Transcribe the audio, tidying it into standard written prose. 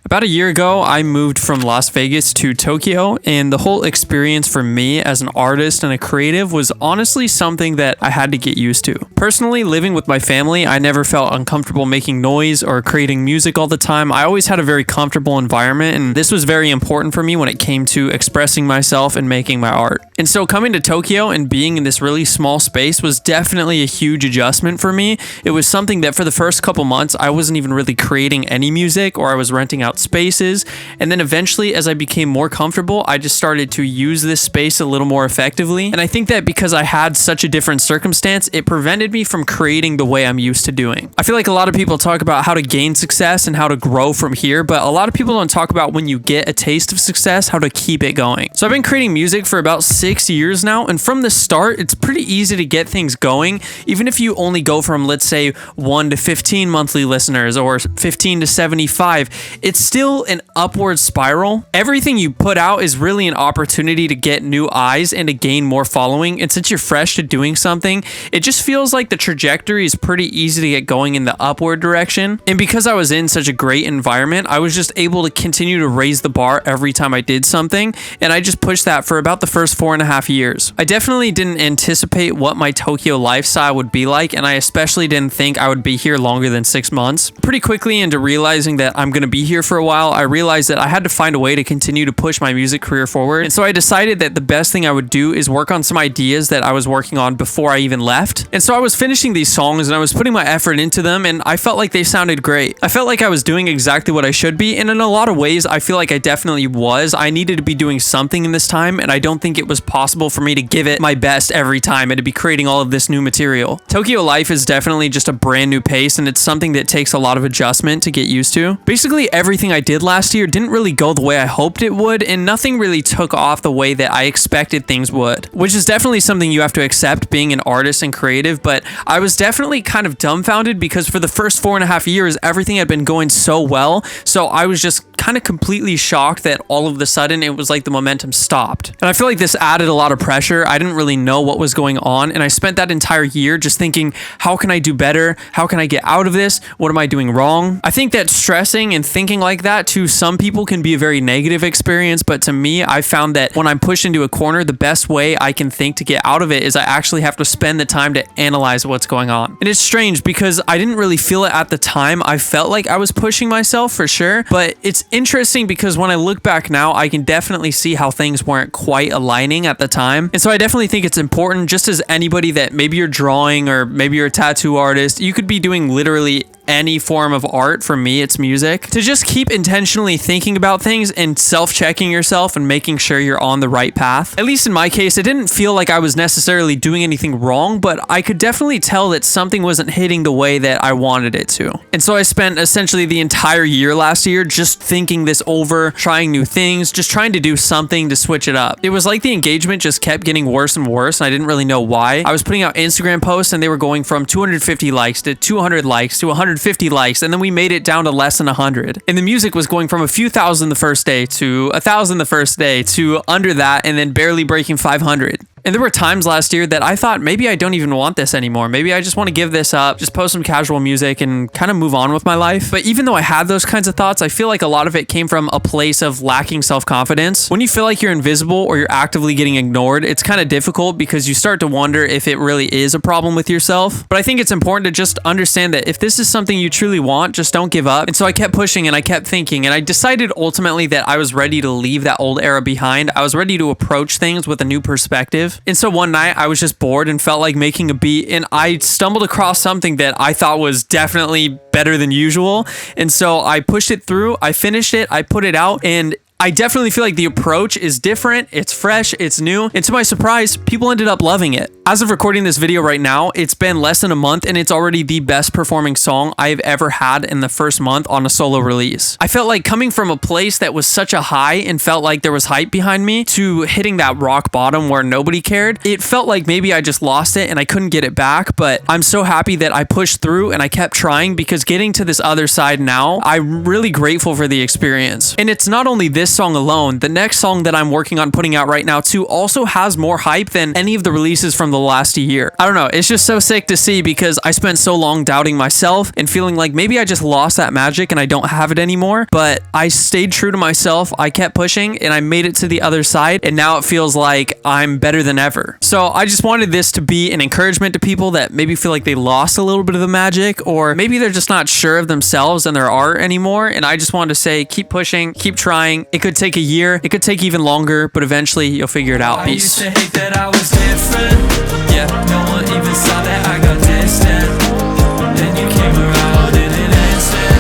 About a year ago, I moved from Las Vegas to Tokyo, and the whole experience for me as an artist and a creative was honestly something that I had to get used to. Personally, living with my family, I never felt uncomfortable making noise or creating music all the time. I always had a very comfortable environment, and this was very important for me when it came to expressing myself and making my art. And so coming to Tokyo and being in this really small space was definitely a huge adjustment for me. It was something that for the first couple months, I wasn't even really creating any music, or I was renting out spaces. And then eventually, as I became more comfortable, I just started to use this space a little more effectively. And I think that because I had such a different circumstance, it prevented me from creating the way I'm used to doing. I feel like a lot of people talk about how to gain success and how to grow from here, but a lot of people don't talk about when you get a taste of success, how to keep it going. So I've been creating music for about 6 years now, and from the start, it's pretty easy to get things going. Even if you only go from, let's say, 1 to 15 monthly listeners or 15 to 75, it's still an upward spiral. Everything you put out is really an opportunity to get new eyes and to gain more following. And since you're fresh to doing something, it just feels like the trajectory is pretty easy to get going in the upward direction. And because I was in such a great environment, I was just able to continue to raise the bar every time I did something. And I just pushed that for about the first 4.5 years. I definitely didn't anticipate what my Tokyo lifestyle would be like, and I especially didn't think I would be here longer than 6 months. Pretty quickly into realizing that I'm going to be here for a while, I realized that I had to find a way to continue to push my music career forward. And so I decided that the best thing I would do is work on some ideas that I was working on before I even left. And so I was finishing these songs and I was putting my effort into them, and I felt like they sounded great. I felt like I was doing exactly what I should be, and in a lot of ways, I feel like I definitely was. I needed to be doing something in this time, and I don't think it was possible for me to give it my best every time and to be creating all of this new material. Tokyo life is definitely just a brand new pace, and it's something that takes a lot of adjustment to get used to. Basically, everything I did last year didn't really go the way I hoped it would, and nothing really took off the way that I expected things would, which is definitely something you have to accept being an artist and creative. But I was definitely kind of dumbfounded because for the first 4.5 years, everything had been going so well. So I was just kind of completely shocked that all of a sudden it was like the momentum stopped. And I feel like this added a lot of pressure. I didn't really know what was going on, and I spent that entire year just thinking, how can I do better? How can I get out of this? What am I doing wrong? I think that stressing and thinking like that to some people can be a very negative experience, but to me, I found that when I'm pushed into a corner, the best way I can think to get out of it is I actually have to spend the time to analyze what's going on. And it's strange because I didn't really feel it at the time. I felt like I was pushing myself for sure, but it's interesting because when I look back now, I can definitely see how things weren't quite aligning at the time. And so I definitely think it's important, just as anybody that maybe you're drawing or maybe you're a tattoo artist, you could be doing literally any form of art. For me, it's music, to just keep intentionally thinking about things and self-checking yourself and making sure you're on the right path. At least in my case, it didn't feel like I was necessarily doing anything wrong, but I could definitely tell that something wasn't hitting the way that I wanted it to. And so I spent essentially the entire year last year just thinking this over, trying new things, just trying to do something to switch it up. It was like the engagement just kept getting worse and worse, and I didn't really know why. I was putting out Instagram posts and they were going from 250 likes to 200 likes to 150 likes, and then we made it down to less than 100. And the music was going from a few thousand the first day to 1,000 the first day to under that, and then barely breaking 500. And there were times last year that I thought maybe I don't even want this anymore. Maybe I just want to give this up, just post some casual music and kind of move on with my life. But even though I had those kinds of thoughts, I feel like a lot of it came from a place of lacking self-confidence. When you feel like you're invisible or you're actively getting ignored, it's kind of difficult because you start to wonder if it really is a problem with yourself. But I think it's important to just understand that if this is something you truly want, just don't give up. And so I kept pushing and I kept thinking, and I decided ultimately that I was ready to leave that old era behind. I was ready to approach things with a new perspective. And so one night I was just bored and felt like making a beat, and I stumbled across something that I thought was definitely better than usual. And so I pushed it through, I finished it, I put it out, and I definitely feel like the approach is different, it's fresh, it's new, and to my surprise, people ended up loving it. As of recording this video right now, it's been less than a month and it's already the best performing song I've ever had in the first month on a solo release. I felt like coming from a place that was such a high and felt like there was hype behind me to hitting that rock bottom where nobody cared. It felt like maybe I just lost it and I couldn't get it back, but I'm so happy that I pushed through and I kept trying, because getting to this other side now, I'm really grateful for the experience. And it's not only this this song alone, the next song that I'm working on putting out right now too also has more hype than any of the releases from the last year. I don't know, it's just so sick to see because I spent so long doubting myself and feeling like maybe I just lost that magic and I don't have it anymore, but I stayed true to myself, I kept pushing, and I made it to the other side, and now it feels like I'm better than ever. So I just wanted this to be an encouragement to people that maybe feel like they lost a little bit of the magic, or maybe they're just not sure of themselves and their art anymore, and I just wanted to say, keep pushing, keep trying. It could take a year, it could take even longer, but eventually you'll figure it out. Peace. I used to hate that I was different. Yeah, no one even saw that I got